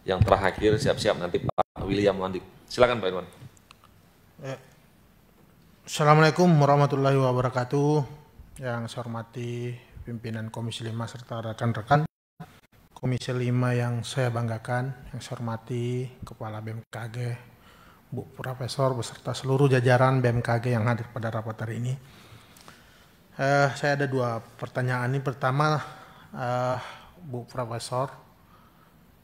Yang terakhir siap-siap nanti Pak William Landip. Silakan Pak Irwan. Assalamualaikum warahmatullahi wabarakatuh. Yang saya hormati pimpinan Komisi 5 serta rekan-rekan Komisi 5 yang saya banggakan, yang saya hormati Kepala BMKG, Bu Profesor beserta seluruh jajaran BMKG yang hadir pada rapat hari ini. Saya ada dua pertanyaan. Ini pertama, Bu Profesor,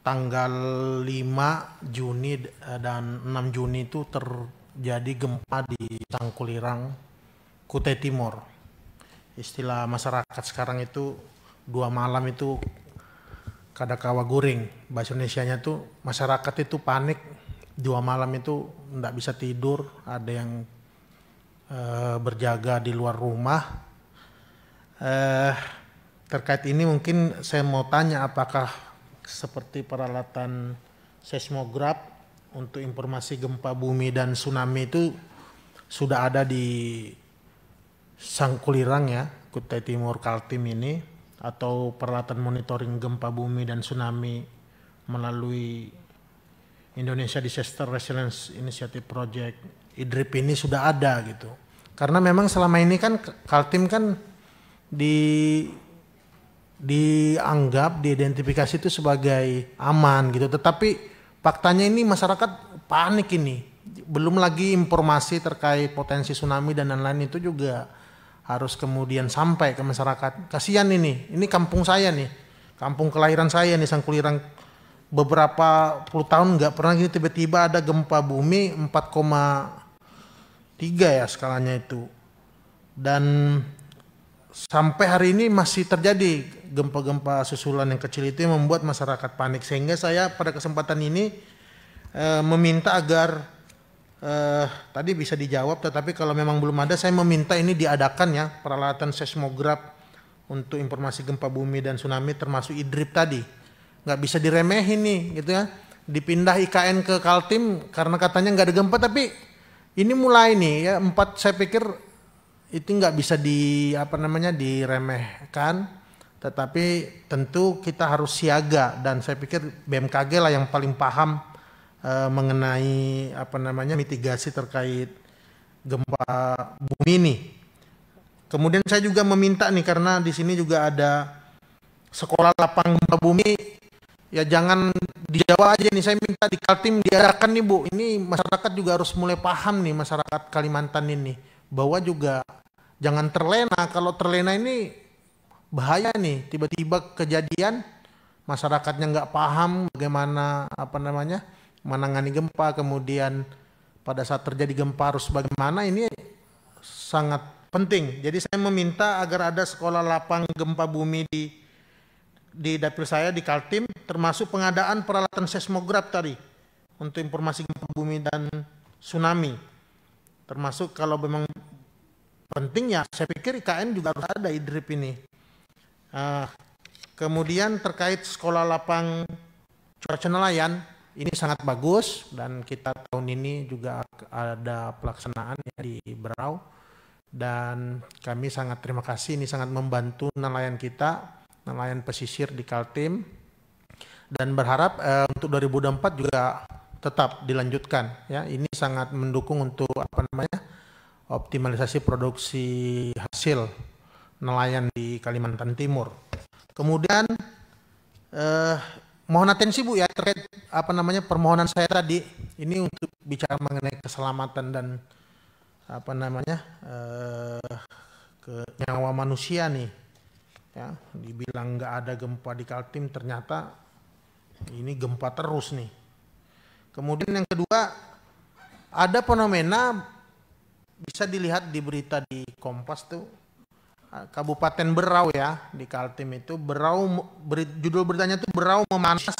tanggal 5 Juni dan 6 Juni itu terjadi gempa di Sangkulirang, Kutai Timur. Istilah masyarakat sekarang itu 2 malam itu kadakawa guring. Bahasa Indonesianya tuh masyarakat itu panik, 2 malam itu tidak bisa tidur, ada yang berjaga di luar rumah. Terkait ini mungkin saya mau tanya, apakah seperti peralatan seismograf untuk informasi gempa bumi dan tsunami itu sudah ada di Sangkulirang ya, Kutai Timur Kaltim ini, atau peralatan monitoring gempa bumi dan tsunami melalui Indonesia Disaster Resilience Initiative Project IDRIP ini sudah ada gitu. Karena memang selama ini kan Kaltim kan dianggap, diidentifikasi itu sebagai aman gitu. Tetapi faktanya ini masyarakat panik ini. Belum lagi informasi terkait potensi tsunami dan lain-lain itu juga harus kemudian sampai ke masyarakat. Kasihan ini kampung saya nih, kampung kelahiran saya nih, Sangkulirang. Beberapa puluh tahun nggak pernah gini, tiba-tiba ada gempa bumi 4,3 ya skalanya itu. Dan sampai hari ini masih terjadi gempa-gempa susulan yang kecil itu yang membuat masyarakat panik. Sehingga saya pada kesempatan ini meminta agar tadi bisa dijawab, tetapi kalau memang belum ada, saya meminta ini diadakan ya, peralatan seismograf untuk informasi gempa bumi dan tsunami termasuk IDRIP tadi. Nggak bisa diremehin nih gitu ya. Dipindah IKN ke Kaltim karena katanya nggak ada gempa, tapi ini mulai nih ya, saya pikir itu nggak bisa diremehkan, tetapi tentu kita harus siaga, dan saya pikir BMKG lah yang paling paham mengenai mitigasi terkait gempa bumi ini. Kemudian saya juga meminta nih, karena di sini juga ada sekolah lapang gempa bumi, ya jangan di Jawa aja nih, saya minta di Kaltim diadakan nih Bu. Ini masyarakat juga harus mulai paham nih, masyarakat Kalimantan ini, bahwa juga jangan terlena. Kalau terlena ini bahaya nih, tiba-tiba kejadian masyarakatnya nggak paham bagaimana menangani gempa, kemudian pada saat terjadi gempa harus bagaimana, ini sangat penting. Jadi saya meminta agar ada sekolah lapang gempa bumi di dapil saya di Kaltim, termasuk pengadaan peralatan seismograf tadi untuk informasi gempa bumi dan tsunami. Termasuk kalau memang penting ya, saya pikir IKN juga harus ada IDRIP ini. Kemudian terkait sekolah lapang cuaca nelayan, ini sangat bagus, dan kita tahun ini juga ada pelaksanaan ya di Berau, dan kami sangat terima kasih, ini sangat membantu nelayan kita, nelayan pesisir di Kaltim, dan berharap untuk 2024 juga tetap dilanjutkan ya. Ini sangat mendukung untuk optimalisasi produksi hasil nelayan di Kalimantan Timur. Kemudian mohon atensi Bu ya terkait permohonan saya tadi ini untuk bicara mengenai keselamatan dan nyawa manusia nih ya. Dibilang nggak ada gempa di Kaltim, ternyata ini gempa terus nih. Kemudian yang kedua, ada fenomena bisa dilihat di berita di Kompas tuh, Kabupaten Berau ya di Kaltim itu, judul beritanya tuh Berau memanas,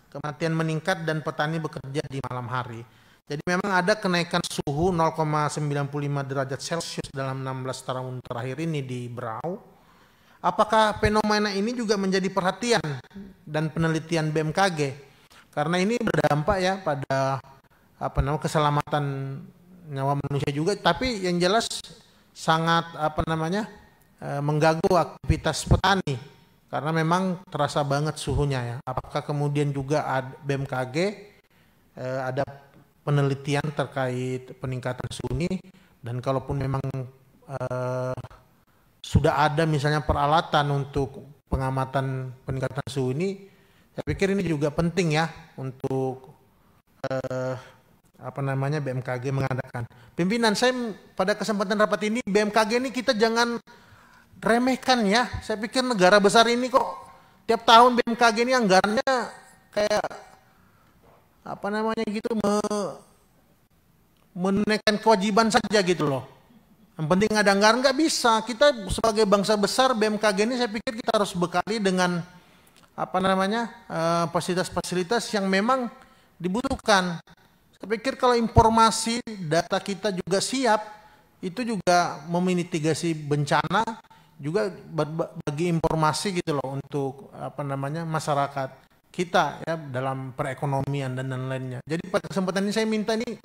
kematian meningkat dan petani bekerja di malam hari. Jadi memang ada kenaikan suhu 0,95 derajat Celcius dalam 16 tahun terakhir ini di Berau. Apakah fenomena ini juga menjadi perhatian dan penelitian BMKG? Karena ini berdampak ya pada keselamatan nyawa manusia juga, tapi yang jelas sangat mengganggu aktivitas petani karena memang terasa banget suhunya ya. Apakah kemudian juga BMKG ada penelitian terkait peningkatan suhu ini, dan kalaupun memang sudah ada misalnya peralatan untuk pengamatan peningkatan suhu ini, saya pikir ini juga penting ya untuk BMKG mengadakan. Pimpinan, saya pada kesempatan rapat ini BMKG ini kita jangan remehkan ya. Saya pikir negara besar ini kok tiap tahun BMKG ini anggarannya kayak menunaikan kewajiban saja gitu loh. Yang penting ada anggaran, nggak bisa. Kita sebagai bangsa besar, BMKG ini saya pikir kita harus bekali dengan fasilitas-fasilitas yang memang dibutuhkan. Saya pikir kalau informasi data kita juga siap, itu juga memitigasi bencana, juga bagi informasi gitu loh untuk masyarakat kita ya dalam perekonomian dan lain-lainnya. Jadi pada kesempatan ini saya minta ini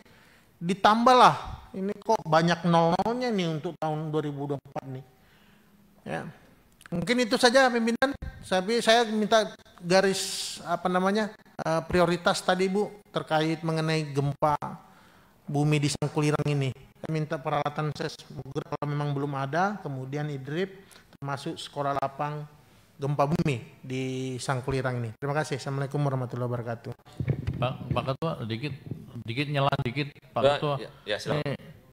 ditambahlah, ini kok banyak nol-nolnya nih untuk tahun 2024 nih. Ya. Mungkin itu saja pimpinan. Saya minta garis prioritas tadi Bu terkait mengenai gempa bumi di Sangkulirang ini. Saya minta peralatan seismograf kalau memang belum ada, kemudian IDRIP termasuk sekolah lapang gempa bumi di Sangkulirang ini. Terima kasih. Assalamualaikum warahmatullahi wabarakatuh. Pak Ketua, dikit nyela dikit Pak Ketua. Ya, silakan.